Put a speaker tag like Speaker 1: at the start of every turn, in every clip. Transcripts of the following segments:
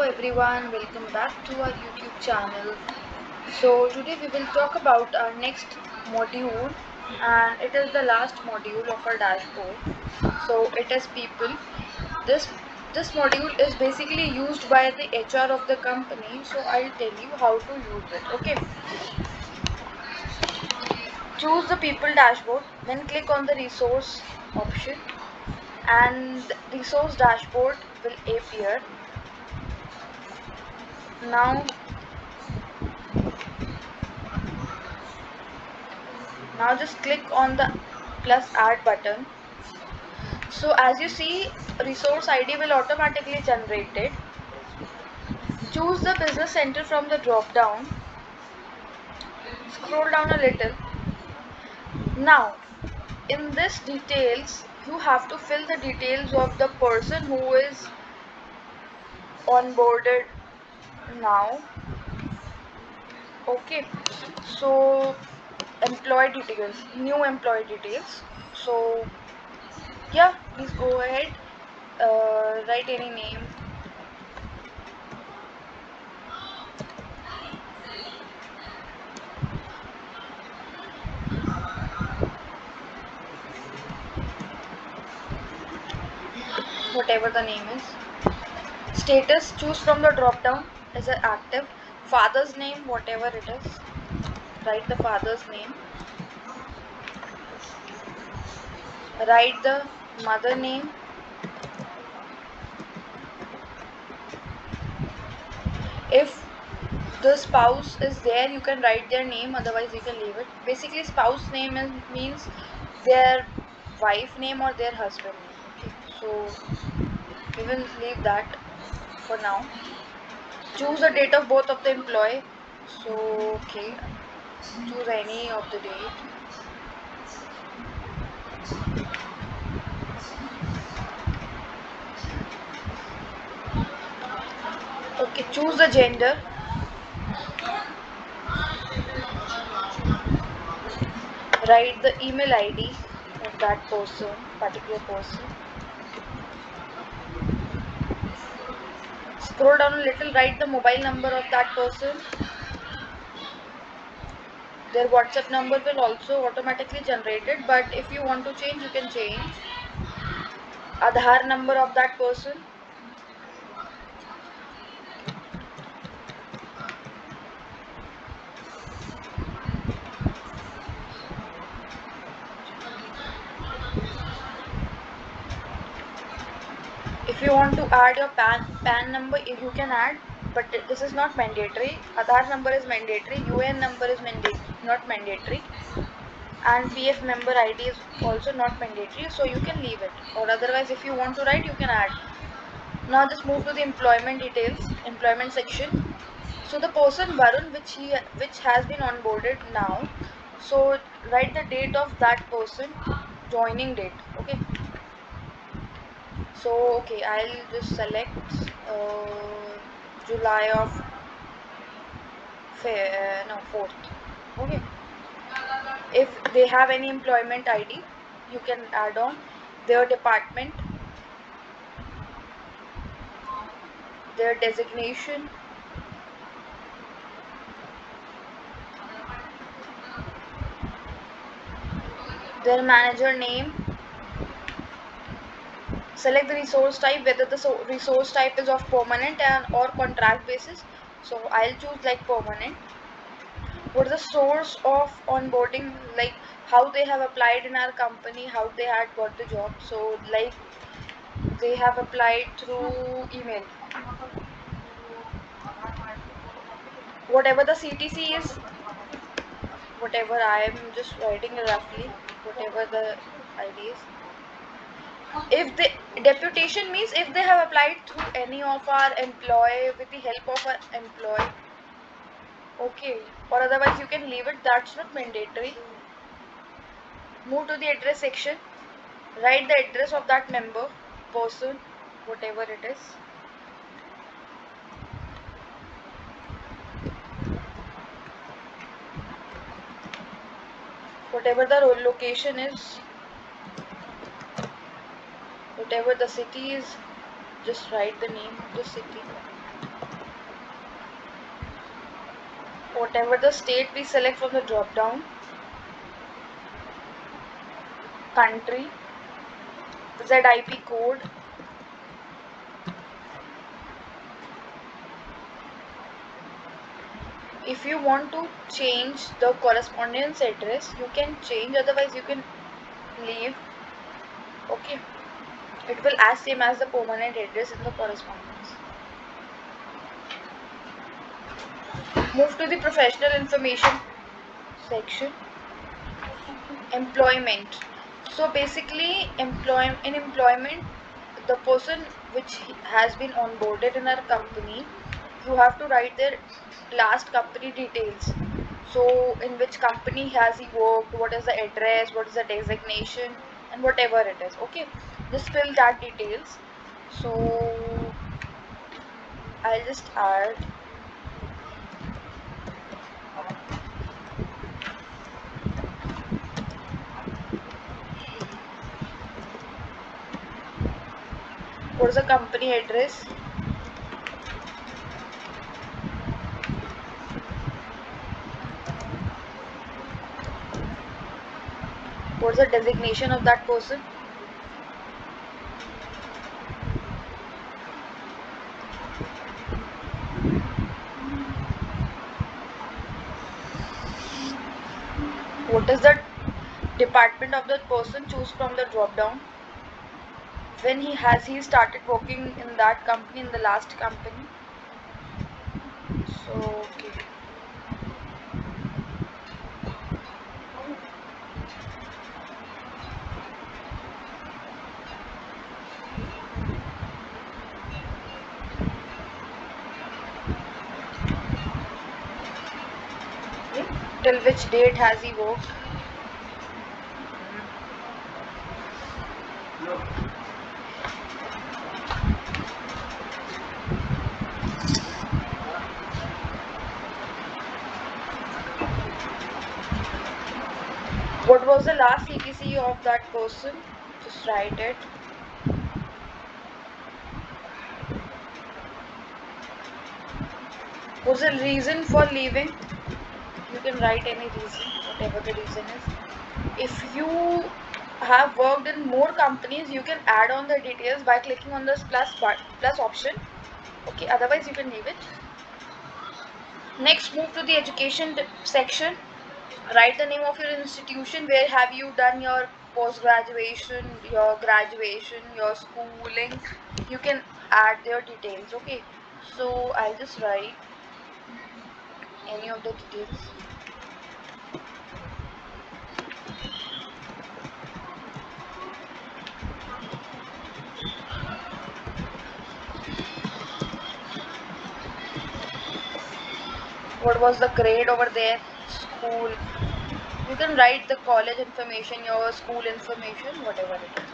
Speaker 1: everyone, welcome back to our YouTube channel. So today we will talk about our next module, and it is the last module of our dashboard. So it is people. This this module is basically used by the HR of the company. So I'll tell you how to use it. Okay. Choose the people dashboard, then click on the resource option and resource dashboard will appear. Now Now just click on the plus add button. So as you see, resource ID will automatically generate it. Choose the business center from the drop down. Scroll down a little. Now in this details, you have to fill the details of the person who is onboarded now. Okay, so employee details, new employee details. So yeah, please go ahead, write any name. Whatever the name is. Status, choose from the drop down. Is it active? Father's name, whatever it is, write the father's name. Write the mother name. If the spouse is there, you can write their name, otherwise you can leave it. Basically spouse name means their wife name or their husband name. Okay, so we will leave that for now. Choose the date of birth of the employee. So okay, choose any of the date. Okay, choose the gender. Write the email ID of that person, particular person. Scroll down a little, write the mobile number of that person. Their WhatsApp number will also automatically generated, but if you want to change, you can change. Aadhaar number of that person. If you want to add your PAN number, you can add, but this is not mandatory. Aadhaar number is mandatory. UN number is not mandatory. And PF member ID is also not mandatory, so you can leave it. Or otherwise, if you want to write, you can add. Now just move to the employment details, employment section. So the person Varun, which has been onboarded now, so write the date of that person, joining date. Okay. So okay, I'll just select July of 4th. Okay. If they have any employment ID, you can add on their department, their designation, their manager name. Select the resource type, whether the resource type is of permanent and or contract basis. So I'll choose like permanent. What is the source of onboarding, like how they have applied in our company, how they had got the job. So like they have applied through email. Whatever the CTC is, whatever I am just writing roughly, whatever the ID is. If the deputation means if they have applied through any of our employee with the help of our employee. Okay, or otherwise you can leave it, that's not mandatory. Move to the address section, write the address of that member, person, whatever it is. Whatever the location is, whatever the city is, just write the name of the city. whatever the state we select from the drop down, country, ZIP code, if you want to change the correspondence address, you can change, otherwise you can leave. Okay, it will as same as the permanent address in the correspondence. Move to the professional information section. Employment. So basically, in employment, the person which has been onboarded in our company, you have to write their last company details. So in which company has he worked, what is the address, what is the designation, and whatever it is. Okay, just fill that details. So I'll just add what is the company address, what is the designation of that person, what is the department of that person, choose from the drop down, when he started working in that company, in the last company. So okay, till which date has he worked. What was the last CTC of that person, just write it. What's the reason for leaving, you can write any reason, whatever the reason is. If you have worked in more companies, you can add on the details by clicking on this plus option. Okay, otherwise you can leave it. Next, move to the education section. Write the name of your institution, where have you done your post graduation, your graduation, your schooling. You can add their details. Okay, so I'll just write any of the details. What was the grade over there, school. You can write the college information, your school information, whatever it is.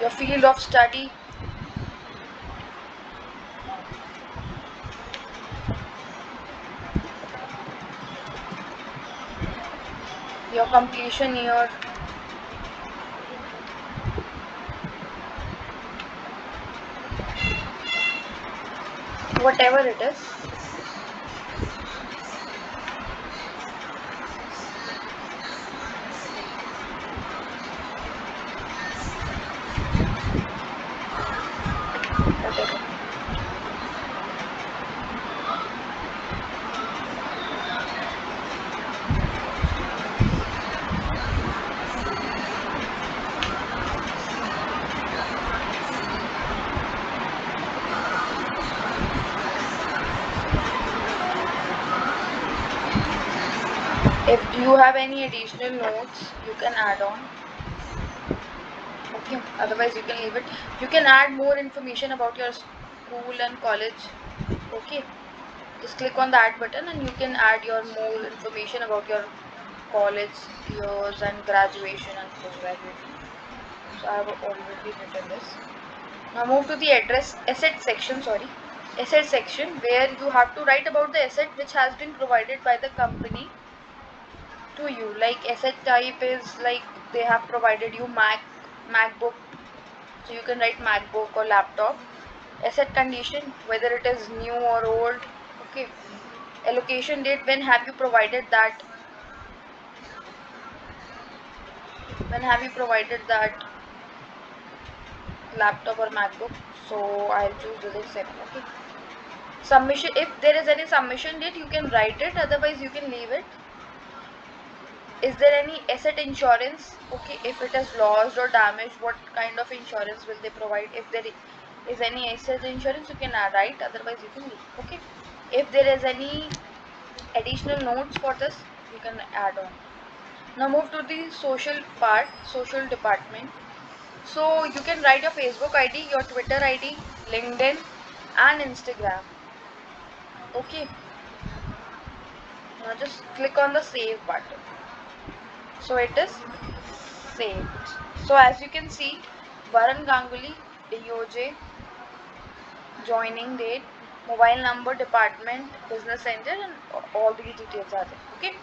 Speaker 1: Your field of study, your completion year, whatever it is. Whatever. If you have any additional notes, you can add on. Okay, otherwise you can leave it. You can add more information about your school and college. Okay, just click on the add button and you can add your more information about your college years and graduation and post graduation. So I have already written this. Now move to the asset section, asset section, where you have to write about the asset which has been provided by the company to you. Like asset type is like they have provided you MacBook. So you can write MacBook or laptop. Asset condition, whether it is new or old. Okay. Allocation date, when have you provided that? When have you provided that laptop or MacBook? So I'll choose this 7. Okay. Submission, if there is any submission date, you can write it. Otherwise, you can leave it. Is there any asset insurance? Okay, if it is lost or damaged, what kind of insurance will they provide? If there is any asset insurance, you can write. Otherwise, you can leave. Okay. If there is any additional notes for this, you can add on. Now move to the social part, social department. So you can write your Facebook ID, your Twitter ID, LinkedIn, and Instagram. Okay. Now just click on the save button. So it is saved. So as you can see, Varun Ganguly, DOJ, joining date, mobile number, department, business center, and all these details are there. Okay.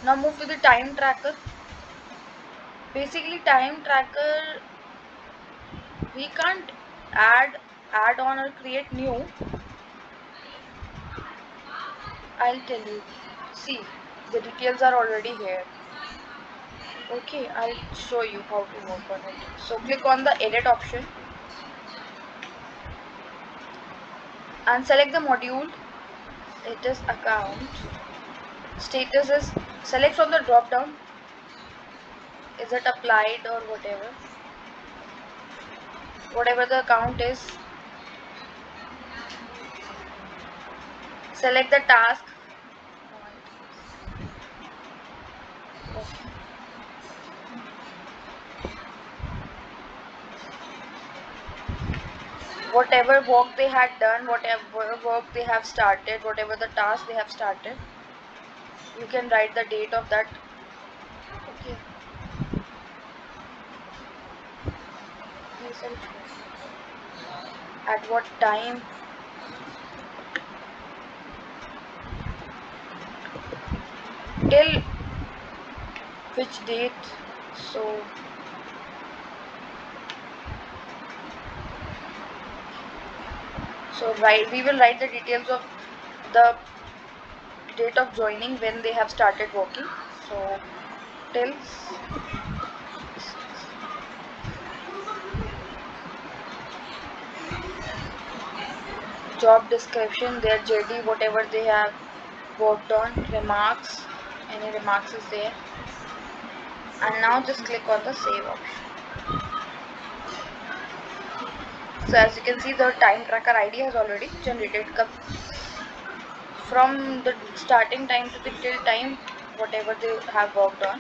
Speaker 1: Now move to the time tracker. Basically, time tracker, we can't add on or create new. I'll tell you. See, the details are already here. Okay, I'll show you how to work on it. So click on the edit option and select the module. It is account. Status is, select from the drop down. Is it applied or whatever? Whatever the account is. Select the task. Okay. Whatever work they had done, whatever work they have started, whatever the task they have started, you can write the date of that. Okay. At what time, till which date. So we will write the details of the date of joining, when they have started working. So till job description, their JD, whatever they have worked on, remarks, any remarks is there. And now just click on the save option. So as you can see, the time tracker ID has already generated. From the starting time to the till time, whatever they have worked on.